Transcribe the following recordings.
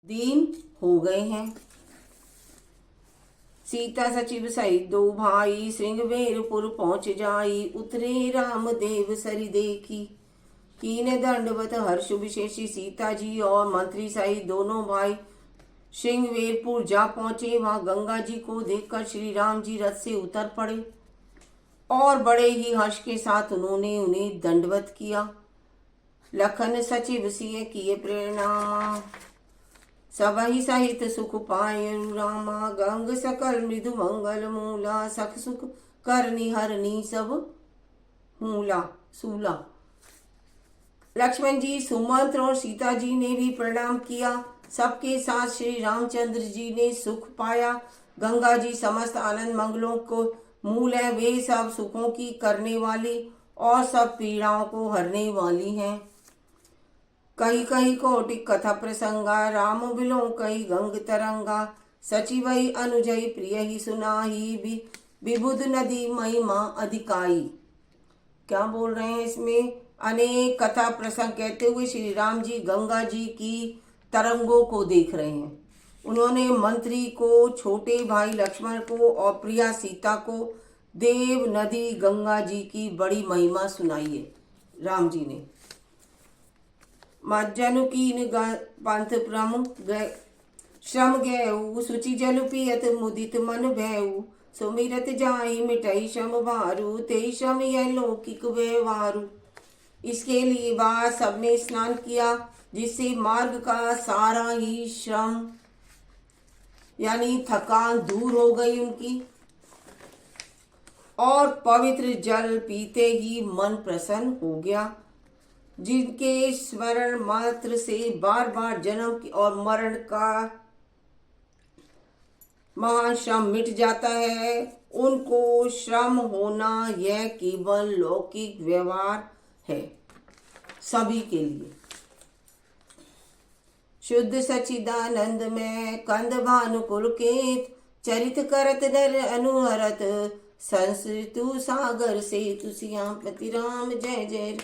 दीन हो गए हैं। सीता सचिव सहित दो भाई श्रृंगवेरपुर पहुंच जाई। उतरे राम देव सरि देखी, कीन दंडवत हर्ष विशेषी। सीता जी और मंत्री सहित दोनों भाई श्रृंगवेरपुर जा पहुंचे। वहां गंगा जी को देखकर श्री राम जी रथ से उतर पड़े और बड़े ही हर्ष के साथ उन्होंने उन्हें दंडवत किया। लखन सचिव सिय किए प्रेरणा, सबहि सहित सुख पाए रामा। गंग सकल मृदु मंगल मूला, सख सुख करनी हरनी सब मूला सूला। लक्ष्मण जी, सुमंत्र और सीता जी ने भी प्रणाम किया। सबके साथ श्री रामचंद्र जी ने सुख पाया। गंगा जी समस्त आनंद मंगलों को मूल है। वे सब सुखों की करने वाली और सब पीड़ाओं को हरने वाली हैं। कही कही कौटिक कथा प्रसंगा, राम बिलो कही गंग तरंगा। सचिवई अनुजई प्रिय ही सुनाही, विबुध नदी महिमा अधिकाई। क्या बोल रहे हैं इसमें? अनेक कथा प्रसंग कहते हुए श्री राम जी गंगा जी की तरंगों को देख रहे हैं। उन्होंने मंत्री को, छोटे भाई लक्ष्मण को और प्रिया सीता को देव नदी गंगा जी की बड़ी महिमा सुनाई है। राम जी ने मज्जनु कीन पंथ प्रम श्रम गयऊ, सुचि जल पियत मुदित मन भयऊ। सुमिरत जाहि मिटई श्रम भारू, ते श्रम यह लौकिक व्यवहारू। इसके लिए बाद सबने स्नान किया, जिससे मार्ग का सारा ही श्रम यानी थकान दूर हो गई उनकी, और पवित्र जल पीते ही मन प्रसन्न हो गया। जिनके स्मरण मात्र से बार बार जन्म और मरण का महान श्रम मिट जाता है, उनको श्रम होना यह केवल लौकिक व्यवहार है। सभी के लिए शुद्ध सच्चिदानंद में कंद भानुकुल केत, चरित करत नर अनुहरत। संस्कृतु सागर से तुसियापति राम जय जय।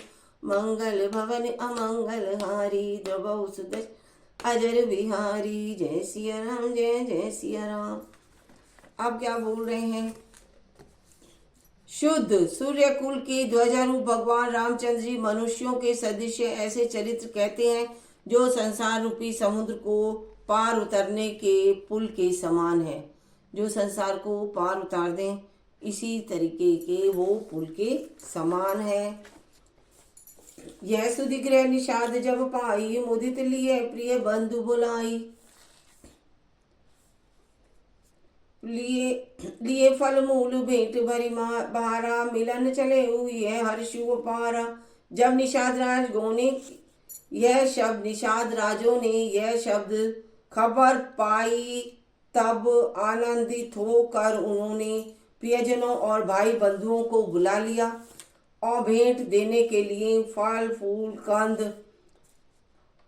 मंगल भवन अमंगल हारी, द्रवौ सुदर्श अजर बिहारी। जय सिया राम, जय जय सिया राम। आप क्या बोल रहे हैं? शुद्ध सूर्य कुल के ध्वजारूप भगवान रामचंद्र जी मनुष्यों के सदृश ऐसे चरित्र कहते हैं जो संसार रूपी समुद्र को पार उतरने के पुल के समान है। जो संसार को पार उतार दें, इसी तरीके के वो पुल के समान है। यह सुधिगृह निषाद जब पाई, मुदित लिए प्रिय बंधु बुलाई। लिए फल मूल भेंट भरी बहारा, मिलन चले हुई है हर्षु पारा। जब निषाद राजों ने यह शब्द खबर पाई, तब आनंदित होकर उन्होंने प्रियजनों और भाई बंधुओं को बुला लिया और भेंट देने के लिए फल फूल कंद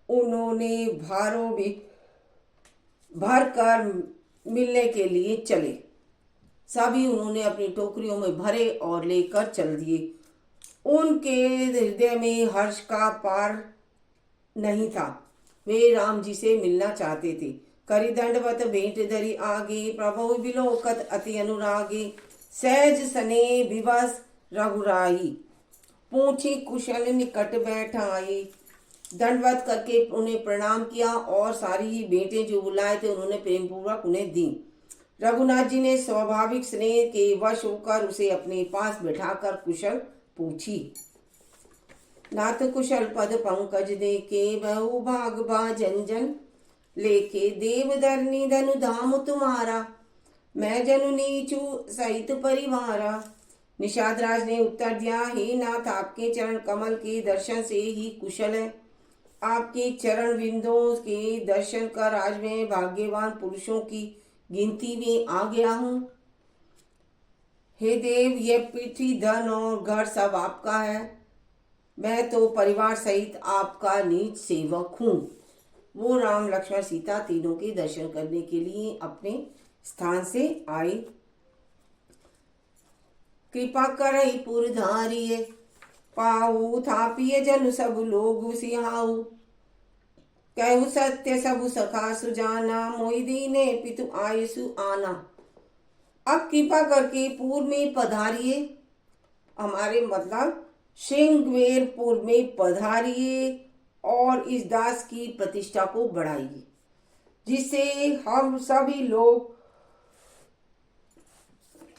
उन्होंने भारों में भर कर मिलने के लिए चले। सभी उन्होंने अपनी टोकरियों में भरे और लेकर चल दिए। उनके हृदय में हर्ष का पार नहीं था। वे राम जी से मिलना चाहते थे। करी दंडवत भेंट धरी आगे, प्रभु बिलोकत अति अनुरागे। सहज सने विवश रघुराई, पूछी कुशल निकट बैठाई। दंडवत करके उन्हें प्रणाम किया और सारी ही भेंटें जो बुलाए थे उन्होंने प्रेम पूर्वक उन्हें दी। रघुनाथ जी ने स्वाभाविक स्नेह के वश होकर उसे अपने पास बैठाकर कुशल पूछी। नाथ कुशल पद पंकज देके, बहु भाग भाजन जन लेके। देव धरनी धनु धाम तुम्हारा, मैं जनु नीचू सहित परिवारा। निषाद राज ने उत्तर दिया, हे नाथ, आपके चरण कमल के दर्शन से ही कुशल है। आपके चरण बिंदों के दर्शन कर आज मैं भाग्यवान पुरुषों की गिनती में आ गया हूँ। हे देव, यह पृथ्वी धन और घर सब आपका है। मैं तो परिवार सहित आपका नीच सेवक हूँ। वो राम लक्ष्मण सीता तीनों के दर्शन करने के लिए अपने स्थान से आए। कृपा करई पुर धारिये, पाऊ थापिय जन सब लोग सिहाऊ। कहु सत्य सबु सखा सुजाना, मोहि दीने पितु आयसु आना। अब कृपा करके पूर्व में पधारिए, हमारे मतलब श्रृंगवेरपुर में पधारिए और इस दास की प्रतिष्ठा को बढ़ाइए, जिससे हम सभी लोग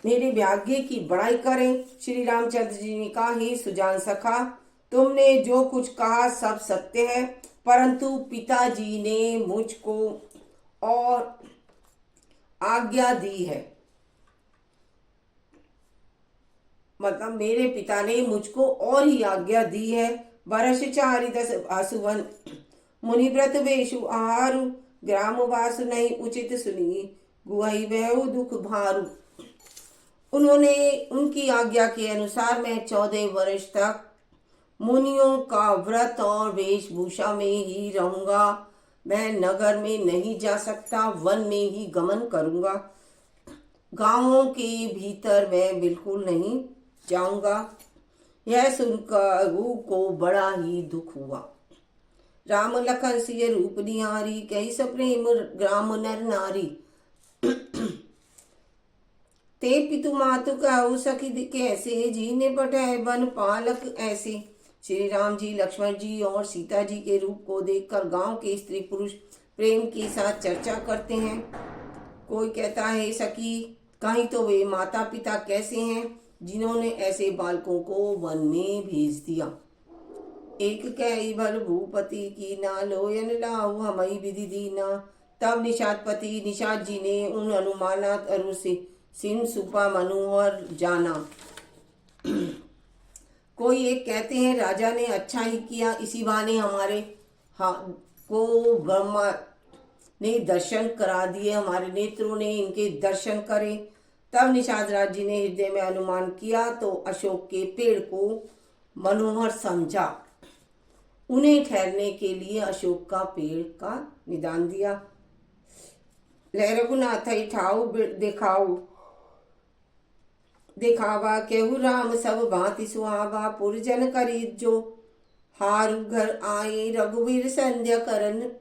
मेरे भाग्य की बड़ाई करें। श्री रामचंद्र जी ने कहा, हे सुजान सखा, तुमने जो कुछ कहा सब सत्य है, परंतु पिताजी ने मुझको और आज्ञा दी है, मतलब मेरे पिता ने मुझको और ही आज्ञा दी है। बरस चारि दस आसुवन, मुनिव्रत वेशु आहारु, ग्राम वासु नहीं उचित सुनी, गुहई वह दुख भारू। उन्होंने उनकी आज्ञा के अनुसार मैं 14 वर्ष तक मुनियों का व्रत और वेशभूषा में ही रहूंगा। मैं नगर में नहीं जा सकता, वन में ही गमन करूंगा, गांवों के भीतर मैं बिल्कुल नहीं जाऊंगा। यह सुनकर रघु को बड़ा ही दुख हुआ। राम लखन सिय रूप निहारी, कही सप्रेम ग्राम नर नारी। ते पितु मातु कहु सखी कैसे, जीने पटाए बन पालक ऐसे। श्री राम जी, लक्ष्मण जी और सीता जी के रूप को देखकर गांव के स्त्री पुरुष प्रेम के साथ चर्चा करते हैं। कोई कहता है, सखी कहीं तो वे माता पिता कैसे हैं जिन्होंने ऐसे बालकों को वन में भेज दिया। एक कई भल भूपति की ना, लोयन लाऊ हमई विधि दीना। तब निषादपति निषाद जी ने उन अनुमानात अरु से सिन सुपा मनोहर जाना। कोई एक कहते हैं, राजा ने अच्छा ही किया, इसी बहाने हमारे को ब्रह्मा ने दर्शन करा दिए, हमारे नेत्रों ने इनके दर्शन करे। तब निषाद राज जी ने हृदय में अनुमान किया तो अशोक के पेड़ को मनोहर समझा। उन्हें ठहरने के लिए अशोक का पेड़ का निदान दिया। ले रघुनाथ ठाऊ दिखाऊ दिखावा, केहू राम सब भांति सुहावा। पुरजन करी जो हारु घर आए, रघुवीर संध्या करन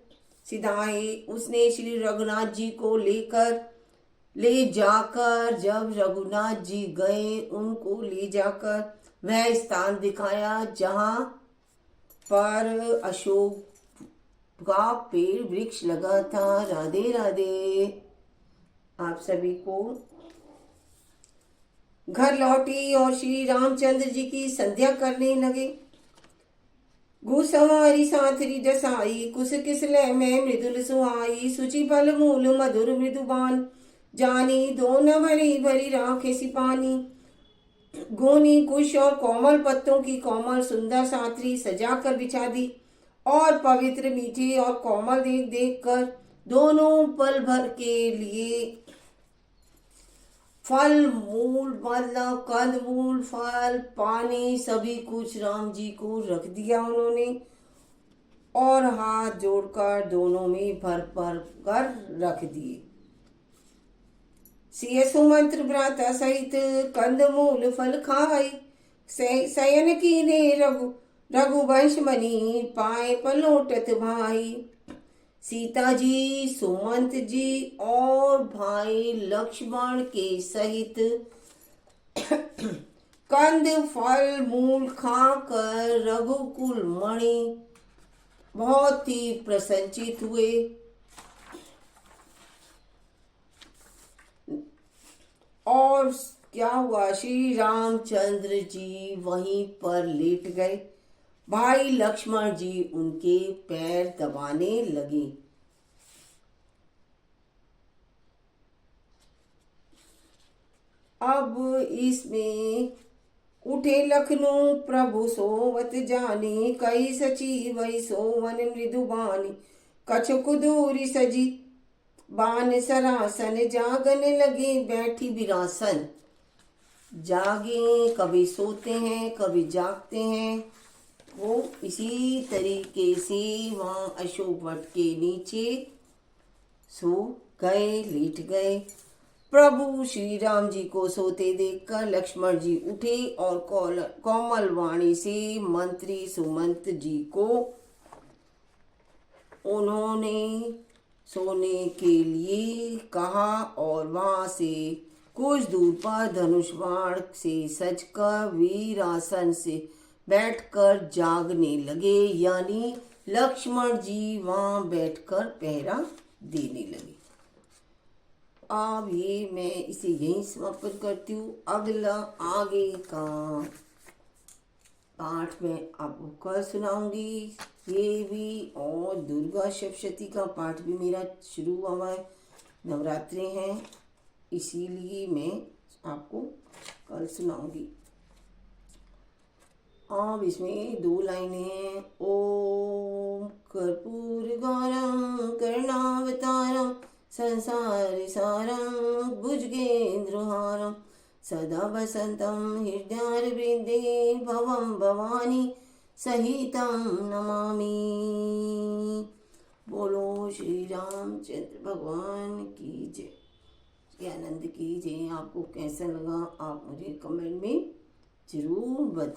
सिधाए। उसने श्री रघुनाथ जी को ले जाकर जब रघुनाथ जी गए, उनको ले जाकर वह स्थान दिखाया जहां पर अशोक का पेड़ वृक्ष लगा था। राधे राधे। आप सभी को घर लौटी और श्री रामचंद्र जी की संध्या करने लगे। घुसवारी साथरी डसाई, कुश किसले में मृदुल सुहाई। सुचि फल मूल मधुर मृदुबान, जानी दोनों भरी भरी राखे सिपानी। गोनी कुश और कोमल पत्तों की कोमल सुंदर साथरी सजा कर बिछा दी, और पवित्र मीठे और कोमल देख देख कर दोनों पल भर के लिए फल मूल मतलब कंद मूल फल पानी सभी कुछ राम जी को रख दिया उन्होंने, और हाथ जोड़कर दोनों में भर भर कर रख दिए। सिय सुमंत्र भ्राता सहित कंद मूल फल खाई। शयन कीने रघुवंश मणि, पाए पलोटत भाई। सीता जी, सुमंत जी और भाई लक्ष्मण के सहित कंद फल मूल खाकर रघुकुल मणि बहुत ही प्रसन्नचित हुए। और क्या हुआ, श्री रामचंद्र जी वहीं पर लेट गए। भाई लक्ष्मण जी उनके पैर दबाने लगे। अब इसमें उठे लखनऊ प्रभु सोवत जानी, कई सची वही सोवन मृदुबानी। कछुक दूरी सजी बान सरासन, जागन लगे बैठी बिरासन। जागे कभी सोते हैं कभी जागते हैं। वो इसी तरीके से वहाँ अशोक वट के नीचे सो गए, लेट गए। प्रभु श्री राम जी को सोते देखकर लक्ष्मण जी उठे और कोमल वाणी से मंत्री सुमंत जी को उन्होंने सोने के लिए कहा और वहां से कुछ दूर पर धनुष बाण से सजकर वीरासन से बैठकर जागने लगे। यानी लक्ष्मण जी वहां बैठकर पहरा देने लगे। अब ये मैं इसे यहीं समाप्त करती हूँ। अगला आगे का पाठ मैं आपको कल सुनाऊंगी। ये भी और दुर्गा सप्तशती का पाठ भी मेरा शुरू हुआ है। नवरात्रे हैं इसीलिए मैं आपको कल सुनाऊंगी। अब इसमें 2 लाइनें हैं। ओम कर्पूर गौरम करुणावतारम संसार सारं भुजगेन्द्रहारं सदा वसन्तं हृदयारविन्दे भवं भवानी सहितं नमामि। बोलो श्री रामचंद्र भगवान की जय। आनंद की जय। आपको कैसा लगा आप मुझे कमेंट में जरूर बताएं।